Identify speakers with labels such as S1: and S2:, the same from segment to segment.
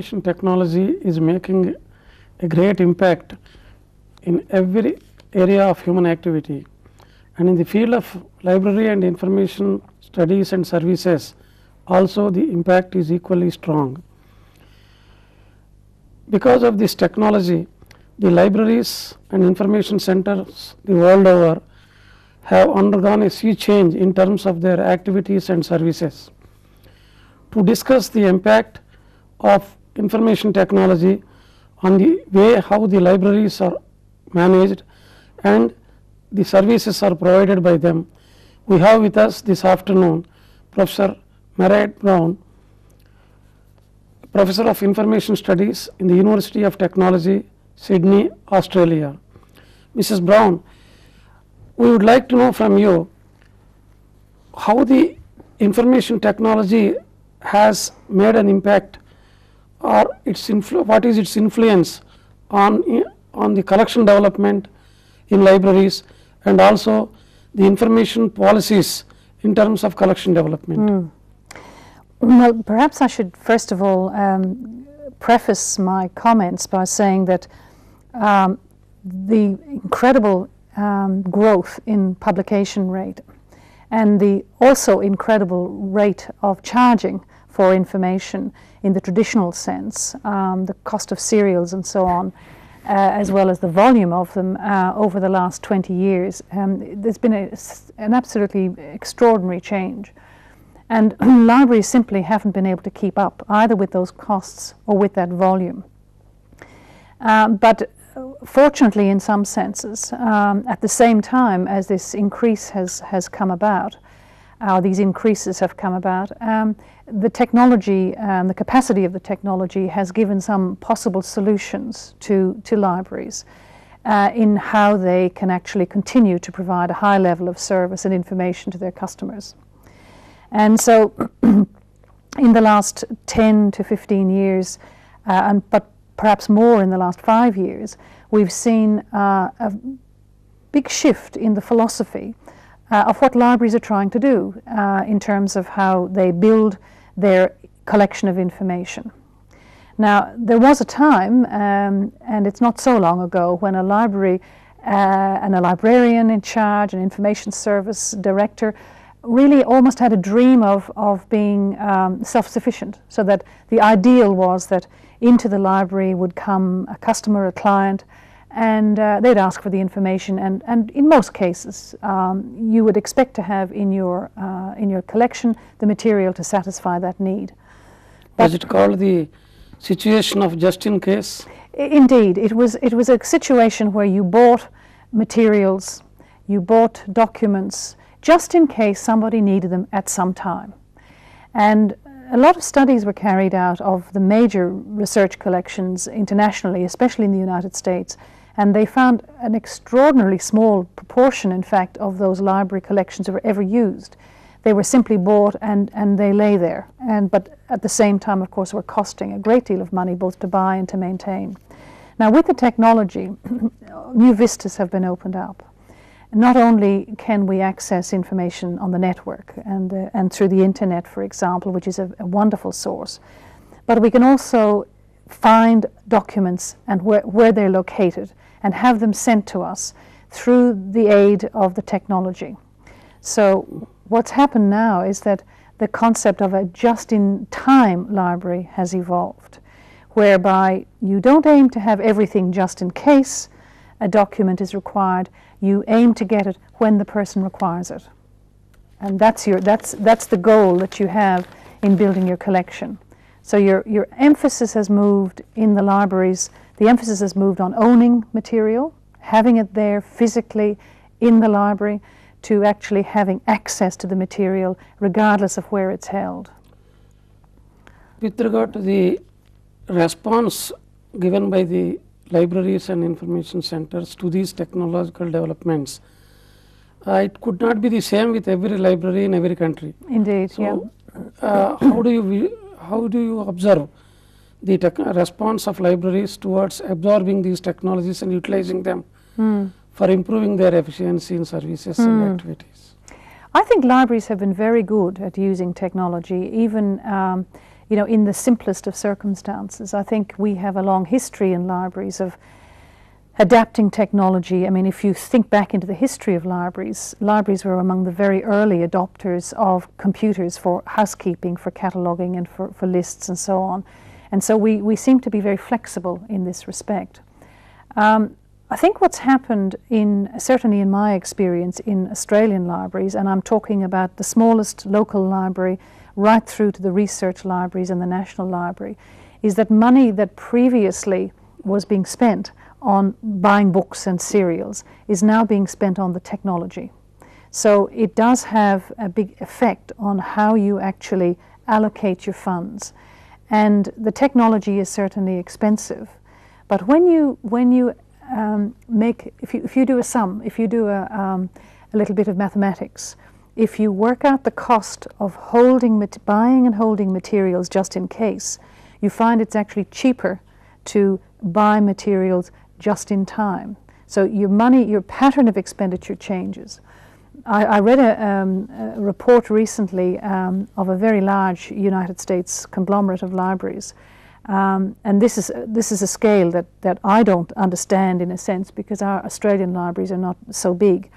S1: information technology is making a great impact in every area of human activity, and in the field of library and information studies and services also the impact is equally strong. Because of this technology, the libraries and information centers the world over have undergone a sea change in terms of their activities and services. To discuss the impact of information technology on the way how the libraries are managed and the services are provided by them, we have with us this afternoon Professor Mairead Brown, Professor of Information Studies in the University of Technology, Sydney, Australia. Mrs. Brown, we would like to know from you how the information technology has made an impact, or what is its influence on the collection development in libraries and also the information policies in terms of collection development.
S2: Well, perhaps I should first of all preface my comments by saying that the incredible growth in publication rate and the also incredible rate of charging for information in the traditional sense, the cost of serials and so on, as well as the volume of them over the last 20 years, there's been an absolutely extraordinary change. And libraries simply haven't been able to keep up either with those costs or with that volume. But fortunately, in some senses, at the same time as this increase has come about, these increases have come about, the technology, the capacity of the technology has given some possible solutions to libraries in how they can actually continue to provide a high level of service and information to their customers. And so in the last 10 to 15 years, but perhaps more in the last 5 years, we've seen a big shift in the philosophy of what libraries are trying to do in terms of how they build their collection of information. Now, there was a time, and it's not so long ago, when a library and a librarian in charge, an information service director, really almost had a dream of being self-sufficient, so that the ideal was that into the library would come a customer, a client, and they'd ask for the information, and in most cases you would expect to have in your collection the material to satisfy that need.
S1: Was it called the situation of just in case?
S2: Indeed, it was a situation where you bought materials, you bought documents, just in case somebody needed them at some time. And a lot of studies were carried out of the major research collections internationally, especially in the United States, and they found an extraordinarily small proportion, in fact, of those library collections that were ever used. They were simply bought and they lay there, but at the same time, of course, were costing a great deal of money both to buy and to maintain. Now, with the technology, new vistas have been opened up. Not only can we access information on the network and through the internet, for example, which is a wonderful source, but we can also find documents and where they're located and have them sent to us through the aid of the technology. So what's happened now is that the concept of a just-in-time library has evolved, whereby you don't aim to have everything just in case a document is required. You aim to get it when the person requires it, and that's the goal that you have in building your collection. So your emphasis has moved in the libraries. The emphasis has moved on owning material, having it there physically in the library, to actually having access to the material regardless of where it's held.
S1: With regard to the response given by the libraries and information centers to these technological developments, it could not be the same with every library in every country.
S2: Indeed,
S1: so, yeah. How do you observe the response of libraries towards absorbing these technologies and utilizing them for improving their efficiency in services and activities?
S2: I think libraries have been very good at using technology, even in the simplest of circumstances. I think we have a long history in libraries of adapting technology. I mean, if you think back into the history of libraries, libraries were among the very early adopters of computers for housekeeping, for cataloging, and for lists and so on. And so we seem to be very flexible in this respect. I think what's happened, certainly in my experience in Australian libraries, and I'm talking about the smallest local library right through to the research libraries and the National Library, is that money that previously was being spent on buying books and serials is now being spent on the technology. So it does have a big effect on how you actually allocate your funds. And the technology is certainly expensive. But when you if you do a sum, if you do a little bit of mathematics, if you work out the cost of buying and holding materials just in case, you find it's actually cheaper to buy materials just in time. So your pattern of expenditure changes. I read a report recently of a very large United States conglomerate of libraries, and this is a scale that I don't understand in a sense, because our Australian libraries are not so big.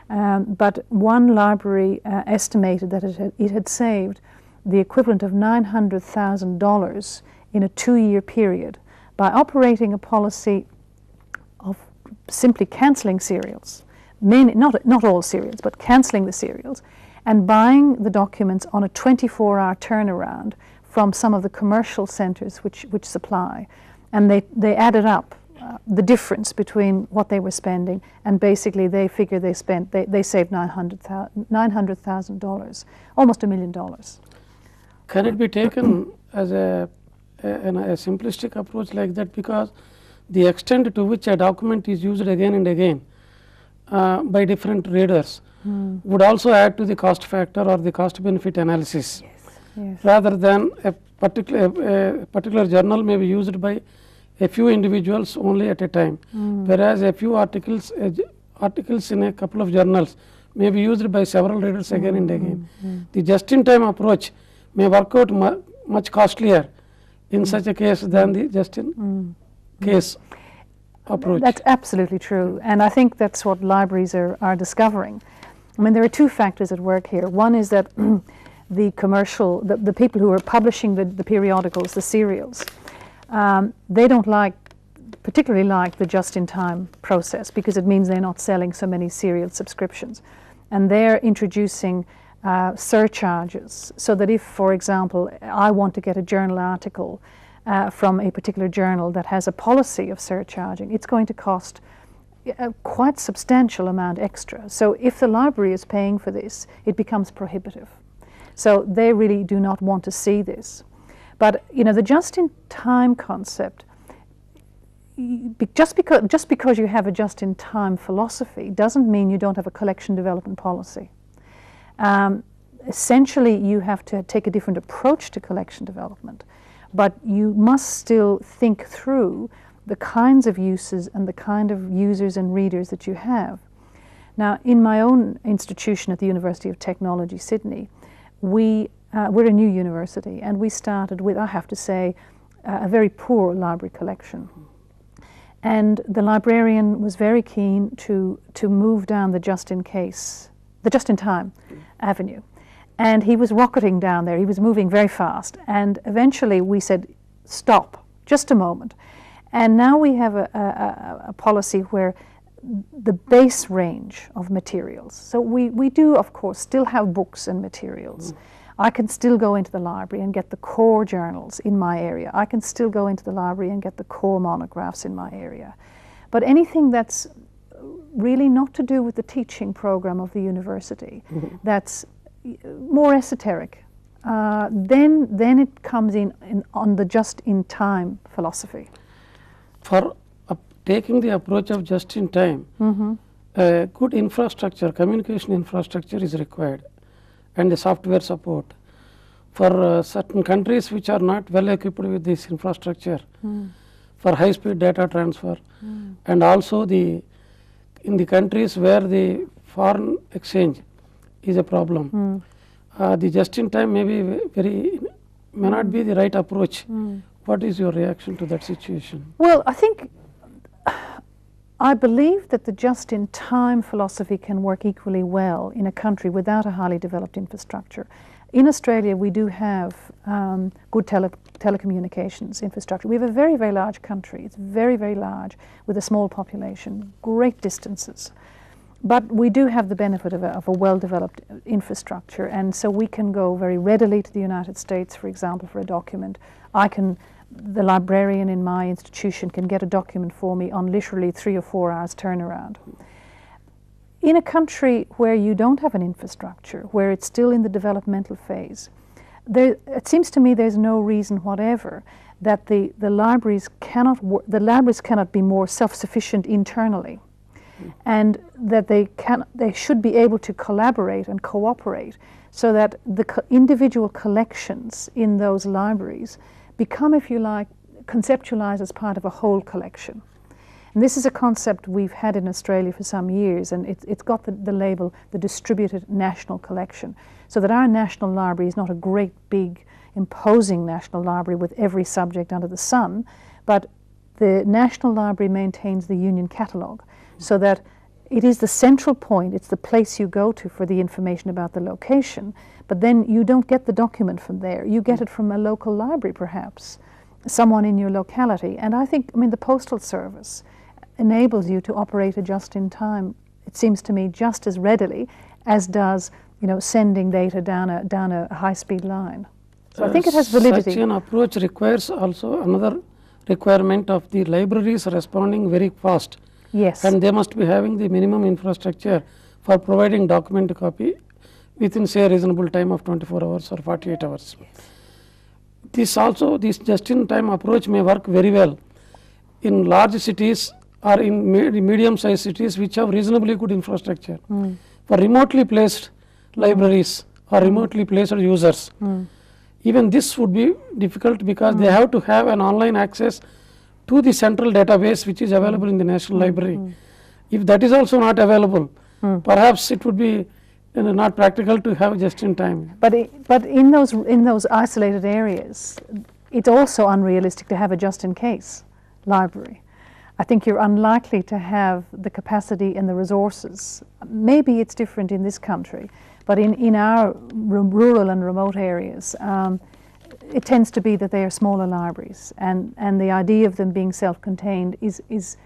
S2: But one library estimated that it had saved the equivalent of $900,000 in a 2-year period by operating a policy of simply cancelling serials, not all serials, but cancelling the serials, and buying the documents on a 24-hour turnaround from some of the commercial centres which supply. And they added up the difference between what they were spending, and basically they figure they saved $900,000, almost $1 million.
S1: Can it be taken as a simplistic approach like that, because the extent to which a document is used again and again by different readers would also add to the cost factor or the cost benefit analysis?
S2: Yes.
S1: Rather than a particular journal may be used by a few individuals only at a time, whereas a few articles in a couple of journals may be used by several readers again and again. The just-in-time approach may work out much costlier in such a case than the just-in-case approach.
S2: That's absolutely true, and I think that's what libraries are discovering. I mean, there are two factors at work here. One is that the people who are publishing the periodicals, the serials, they don't particularly like the just-in-time process, because it means they're not selling so many serial subscriptions. And they're introducing surcharges, so that if, for example, I want to get a journal article from a particular journal that has a policy of surcharging, it's going to cost a quite substantial amount extra. So if the library is paying for this, it becomes prohibitive. So they really do not want to see this. But the just-in-time concept, just because you have a just-in-time philosophy doesn't mean you don't have a collection development policy. Essentially, you have to take a different approach to collection development, but you must still think through the kinds of uses and the kind of users and readers that you have. Now, in my own institution at the University of Technology, Sydney, we're a new university, and we started with, I have to say, a very poor library collection. And the librarian was very keen to move down the just-in-time avenue. And he was rocketing down there. He was moving very fast. And eventually we said, stop, just a moment. And now we have a policy where the base range of materials. So we do, of course, still have books and materials. I can still go into the library and get the core journals in my area. I can still go into the library and get the core monographs in my area. But anything that's really not to do with the teaching program of the university, that's more esoteric, then it comes in on the just-in-time philosophy.
S1: For taking the approach of just-in-time, good infrastructure, communication infrastructure is required, and the software support. For certain countries which are not well equipped with this infrastructure, for high-speed data transfer, and also in the countries where the foreign exchange is a problem, the just-in-time may be may not be the right approach. What is your reaction to that situation?
S2: Well, I believe that the just-in-time philosophy can work equally well in a country without a highly developed infrastructure. In Australia, we do have good telecommunications infrastructure. We have a very, very large country. It's very, very large with a small population, great distances. But we do have the benefit of a well-developed infrastructure, and so we can go very readily to the United States, for example, for a document. The librarian in my institution can get a document for me on literally 3 or 4 hours turnaround. In a country where you don't have an infrastructure, where it's still in the developmental phase, it seems to me there's no reason whatever that the libraries cannot be more self-sufficient internally, and that they should be able to collaborate and cooperate so that the individual collections in those libraries become, if you like, conceptualized as part of a whole collection. And this is a concept we've had in Australia for some years, and it's got the label, the distributed national collection, so that our national library is not a great big imposing national library with every subject under the sun, but the National Library maintains the Union Catalogue, so that it is the central point, it's the place you go to for the information about the location, but then you don't get the document from there. You get it from a local library, perhaps, someone in your locality. And I think, the Postal Service enables you to operate a just-in-time, it seems to me, just as readily as does, sending data down a high-speed line. So I think it has validity.
S1: Such an approach requires also another requirement of the libraries responding very fast.
S2: Yes.
S1: And they must be having the minimum infrastructure for providing document copy within, say, a reasonable time of 24 hours or 48 hours. Yes. This just-in-time approach may work very well in large cities or in medium-sized cities which have reasonably good infrastructure. For remotely placed libraries or remotely placed users, even this would be difficult because they have to have an online access to the central database which is available in the National Library. If that is also not available, perhaps it would be not practical to have just-in-time.
S2: But in those isolated areas, it's also unrealistic to have a just-in-case library. I think you're unlikely to have the capacity and the resources. Maybe it's different in this country, but in our rural and remote areas, it tends to be that they are smaller libraries, and the idea of them being self-contained is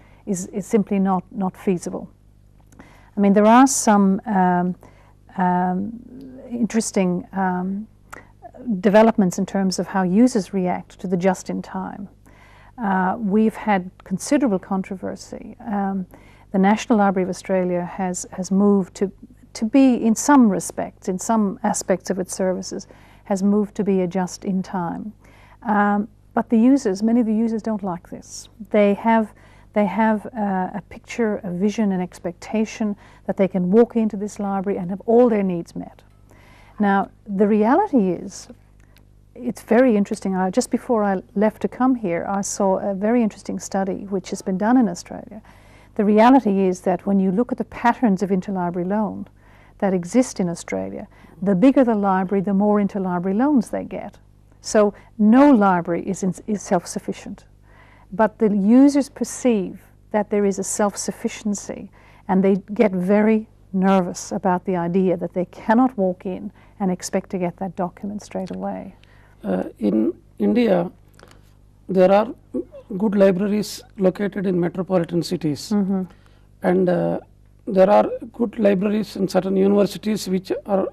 S2: simply not feasible. There are some interesting developments in terms of how users react to the just-in-time. We've had considerable controversy. The National Library of Australia has moved to be, in some respects, in some aspects of its services, has moved to be a just-in-time. But many of the users don't like this. They have a picture, a vision, an expectation that they can walk into this library and have all their needs met. Now, the reality is, it's very interesting. Just before I left to come here, I saw a very interesting study which has been done in Australia. The reality is that when you look at the patterns of interlibrary loan that exist in Australia, the bigger the library, the more interlibrary loans they get. So no library is self-sufficient. But the users perceive that there is a self-sufficiency, and they get very nervous about the idea that they cannot walk in and expect to get that document straight away.
S1: In India, there are good libraries located in metropolitan cities, and there are good libraries in certain universities which are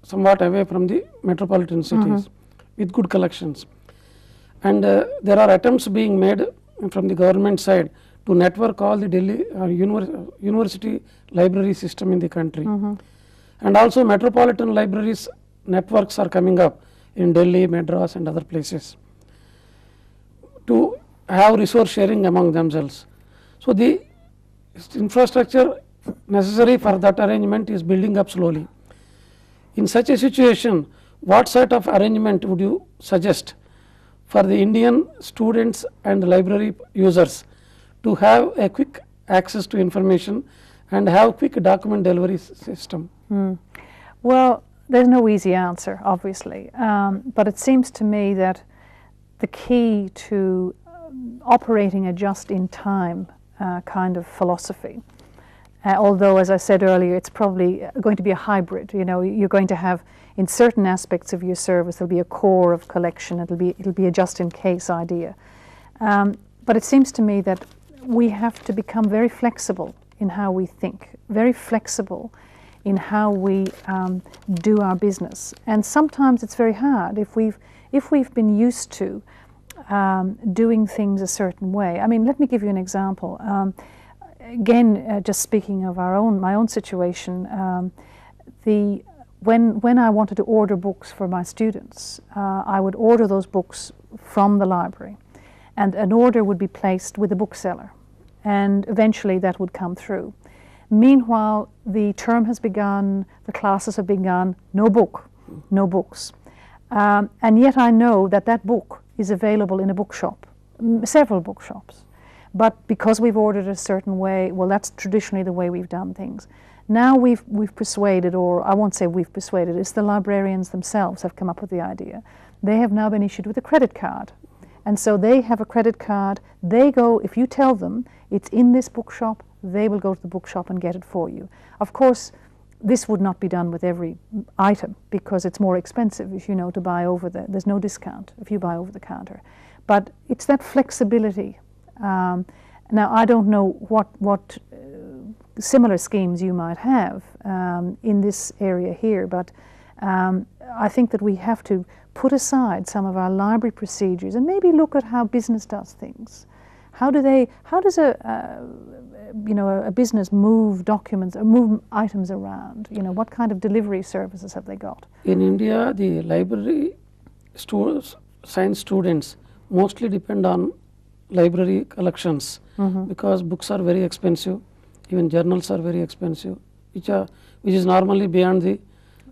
S1: somewhat away from the metropolitan cities with good collections. And there are attempts being made from the government side to network all the Delhi university library system in the country. And also metropolitan libraries networks are coming up in Delhi, Madras and other places to have resource sharing among themselves. So the infrastructure necessary for that arrangement is building up slowly. In such a situation, what sort of arrangement would you suggest for the Indian students and library users to have a quick access to information and have quick document delivery system?
S2: Well, there's no easy answer, obviously, but it seems to me that the key to operating a just-in-time kind of philosophy, although, as I said earlier, it's probably going to be a hybrid. You know, you're going to have, in certain aspects of your service, there'll be a core of collection. It'll be a just-in-case idea. But it seems to me that we have to become very flexible in how we think, very flexible in how we do our business. And sometimes it's very hard if we've been used to doing things a certain way. I mean, let me give you an example. Again, just speaking of my own situation, when I wanted to order books for my students, I would order those books from the library, and an order would be placed with the bookseller, and eventually that would come through. Meanwhile, the term has begun, the classes have begun, no books. And yet I know that that book is available in a bookshop, several bookshops. But because we've ordered a certain way, well, that's traditionally the way we've done things. Now we've persuaded, or I won't say we've persuaded, it's the librarians themselves have come up with the idea. They have now been issued with a credit card. And so they have a credit card. They go, if you tell them it's in this bookshop, they will go to the bookshop and get it for you. Of course, this would not be done with every item because it's more expensive, as you know, to buy there's no discount if you buy over the counter. But it's that flexibility. Now, I don't know what similar schemes you might have in this area here, but I think that we have to put aside some of our library procedures and maybe look at how business does things. How does a business move documents or move items around? You know, what kind of delivery services have they got?
S1: In India, the library science students mostly depend on library collections because books are very expensive, even journals are very expensive, which is normally beyond the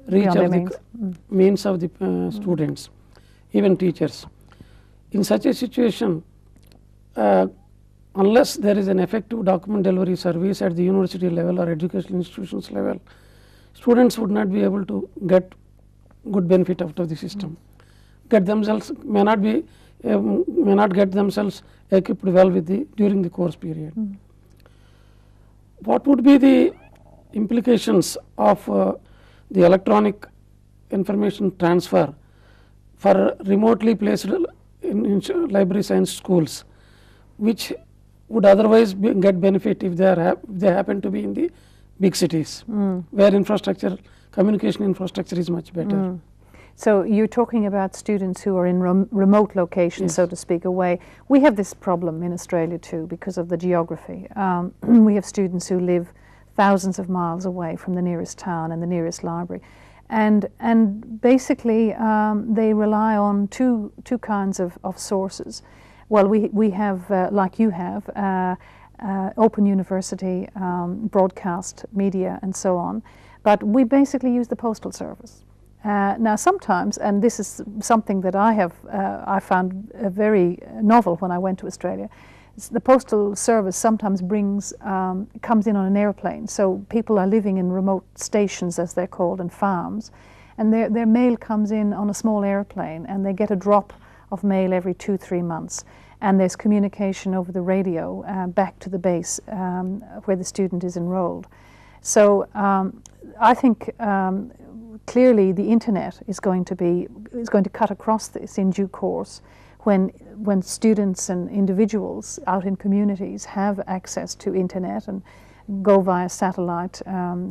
S1: reach of the means of the students, even teachers. In such a situation, unless there is an effective document delivery service at the university level or educational institutions level, students would not be able to get good benefit out of the system. May not get themselves equipped well during the course period. What would be the implications of the electronic information transfer for remotely placed in library science schools, which would otherwise get benefit if they happen to be in the big cities, where communication infrastructure is much better.
S2: So you're talking about students who are in remote locations, yes, so to speak, away. We have this problem in Australia too because of the geography. We have students who live thousands of miles away from the nearest town and the nearest library. And basically they rely on two kinds of sources. Well, we have, like you have, Open University, broadcast media and so on, but we basically use the postal service. Now sometimes, and this is something that I found very novel when I went to Australia, the postal service sometimes comes in on an airplane. So people are living in remote stations, as they're called, and farms, and their mail comes in on a small airplane, and they get a drop of mail every 2-3 months. And there's communication over the radio back to the base where the student is enrolled. So I think clearly the internet is going to cut across this in due course when students and individuals out in communities have access to internet and go via satellite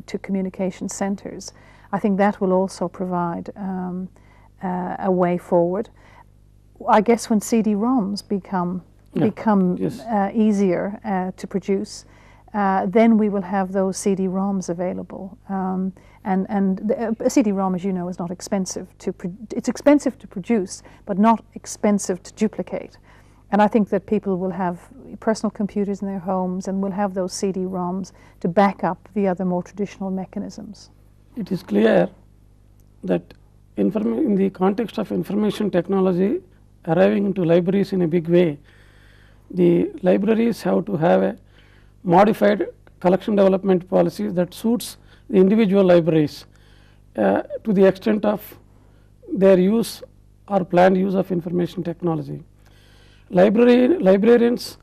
S2: to communication centers. I think that will also provide a way forward. I guess when CD-ROMs become yes, easier to produce, then we will have those CD-ROMs available. And a CD-ROM, as you know, is not expensive it's expensive to produce, but not expensive to duplicate. And I think that people will have personal computers in their homes and will have those CD-ROMs to back up the other more traditional mechanisms.
S1: It is clear that in the context of information technology arriving into libraries in a big way, the libraries have to have a modified collection development policy that suits the individual libraries. to the extent of their use or planned use of information technology. Librarians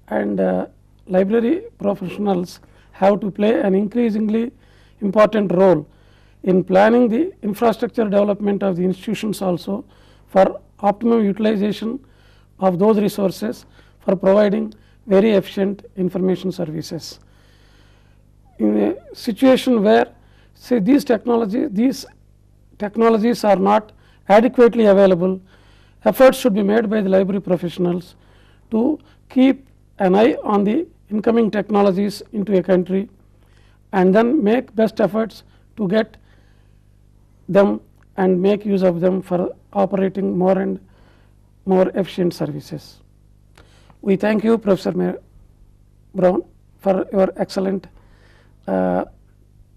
S1: and library professionals have to play an increasingly important role in planning the infrastructure development of the institutions also for optimum utilization of those resources for providing very efficient information services. In a situation where say these technologies are not adequately available, efforts should be made by the library professionals to keep an eye on the incoming technologies into a country and then make best efforts to get them and make use of them for operating more and more efficient services. We thank you, Professor Brown, for your excellent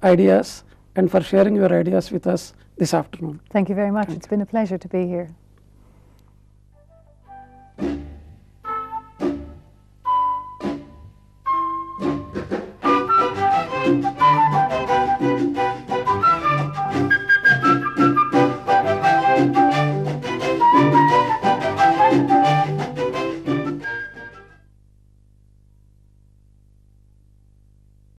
S1: ideas and for sharing your ideas with us this afternoon.
S2: Thank you very much. It's been a pleasure to be here.